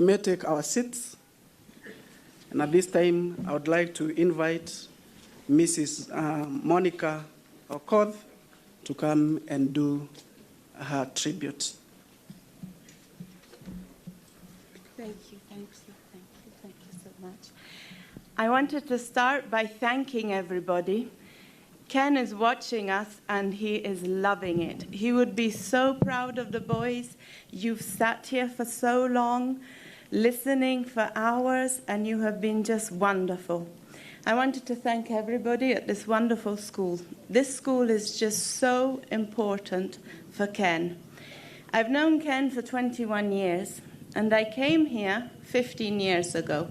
we may take our seats. And at this time, I would like to invite Mrs. Monica Okoth to come and do her tribute. Thank you so much. I wanted to start by thanking everybody. Ken is watching us and he is loving it. He would be so proud of the boys. You've sat here for so long, listening for hours, and you have been just wonderful. I wanted to thank everybody at this wonderful school. This school is just so important for Ken. I've known Ken for 21 years, and I came here 15 years ago.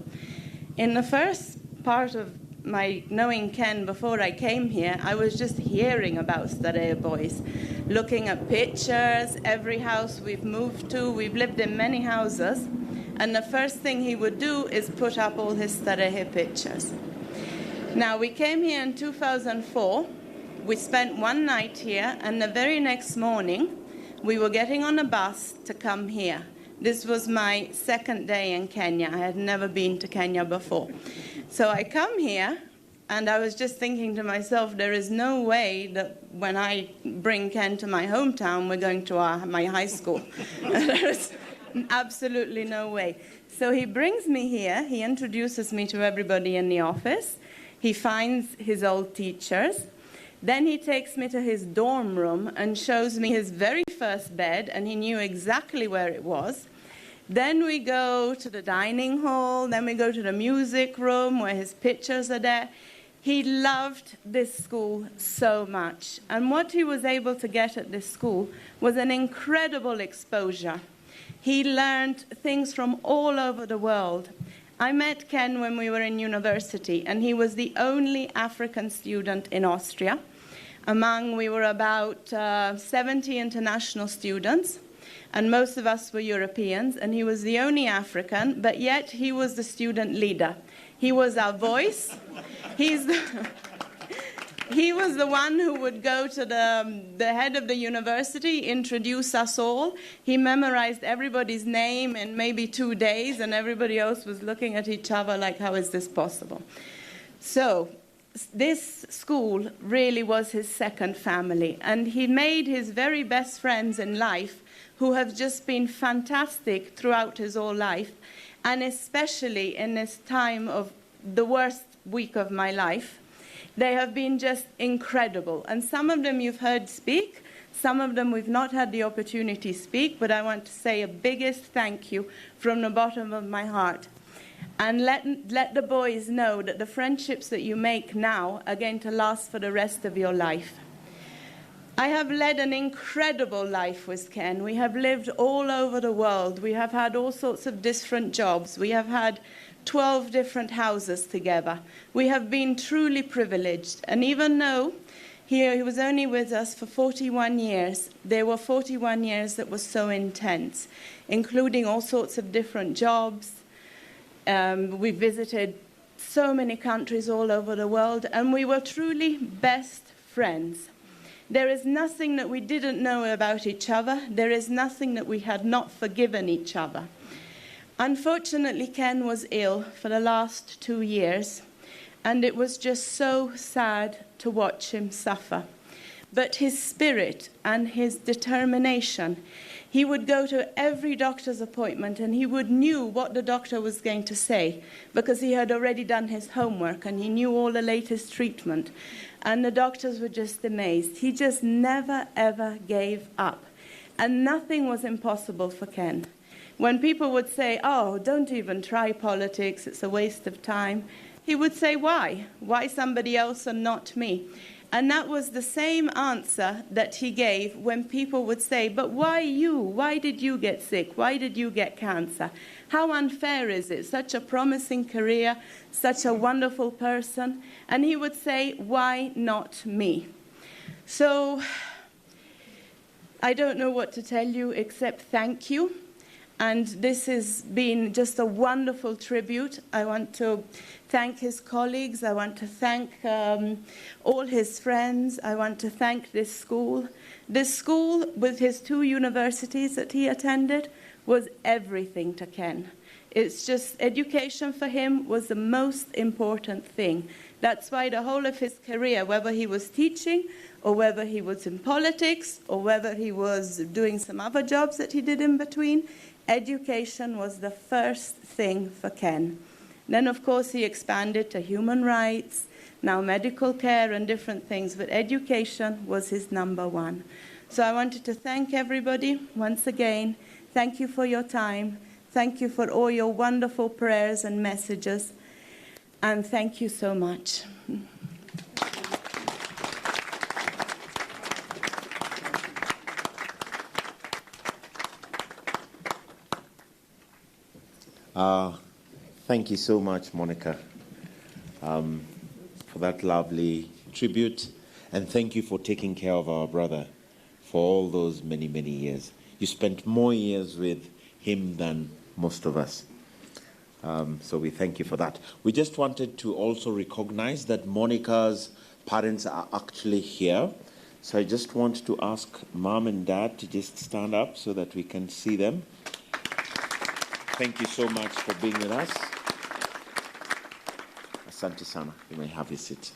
In the first part of my knowing Ken before I came here, I was just hearing about Starehe boys, looking at pictures, every house we've moved to. We've lived in many houses, and the first thing he would do is put up all his Starehe pictures. Now, we came here in 2004. We spent one night here, and the very next morning, we were getting on a bus to come here. This was my second day in Kenya. I had never been to Kenya before. So I come here, and I was just thinking to myself, there is no way that when I bring Ken to my hometown, we're going to my high school. There is absolutely no way. So he brings me here. He introduces me to everybody in the office. He finds his old teachers. Then he takes me to his dorm room and shows me his very first bed, and he knew exactly where it was. Then we go to the dining hall, then we go to the music room where his pictures are there. He loved this school so much. And what he was able to get at this school was an incredible exposure. He learned things from all over the world. I met Ken when we were in university, and he was the only African student in Austria. We were about 70 international students, and most of us were Europeans, and he was the only African, but yet he was the student leader. He was our voice. He was the one who would go to the head of the university, introduce us all. He memorized everybody's name in maybe 2 days, and everybody else was looking at each other like, how is this possible? So this school really was his second family, and he made his very best friends in life who have just been fantastic throughout his whole life, and especially in this time of the worst week of my life. They have been just incredible, and some of them you've heard speak, some of them we've not had the opportunity to speak, but I want to say a biggest thank you from the bottom of my heart. And let the boys know that the friendships that you make now are going to last for the rest of your life. I have led an incredible life with Ken. We have lived all over the world. We have had all sorts of different jobs. We have had 12 different houses together. We have been truly privileged. And even though he was only with us for 41 years, there were 41 years that were so intense, including all sorts of different jobs. We visited so many countries all over the world, and we were truly best friends. There is nothing that we didn't know about each other. There is nothing that we had not forgiven each other. Unfortunately, Ken was ill for the last 2 years, and it was just so sad to watch him suffer. But his spirit and his determination, he would go to every doctor's appointment, and he would knew what the doctor was going to say, because he had already done his homework and he knew all the latest treatment. And the doctors were just amazed. He just never, ever gave up. And nothing was impossible for Ken. When people would say, oh, don't even try politics, it's a waste of time, he would say, why? Why somebody else and not me? And that was the same answer that he gave when people would say, but why you? Why did you get sick? Why did you get cancer? How unfair is it? Such a promising career, such a wonderful person. And he would say, why not me? So I don't know what to tell you except thank you. And this has been just a wonderful tribute. I want to thank his colleagues. I want to thank all his friends. I want to thank this school. This school, with his 2 universities that he attended, was everything to Ken. It's just education for him was the most important thing. That's why the whole of his career, whether he was teaching or whether he was in politics or whether he was doing some other jobs that he did in between, education was the first thing for Ken. Then, of course, he expanded to human rights, now medical care and different things, but education was his number one. So I wanted to thank everybody once again. Thank you for your time. Thank you for all your wonderful prayers and messages. And thank you so much. Thank you so much, Monica, for that lovely tribute. And thank you for taking care of our brother for all those many, many years. You spent more years with him than most of us. So we thank you for that. We just wanted to also recognize that Monica's parents are actually here. So I just want to ask Mom and Dad to just stand up so that we can see them. Thank you so much for being with us. Asante sana. You may have your seat.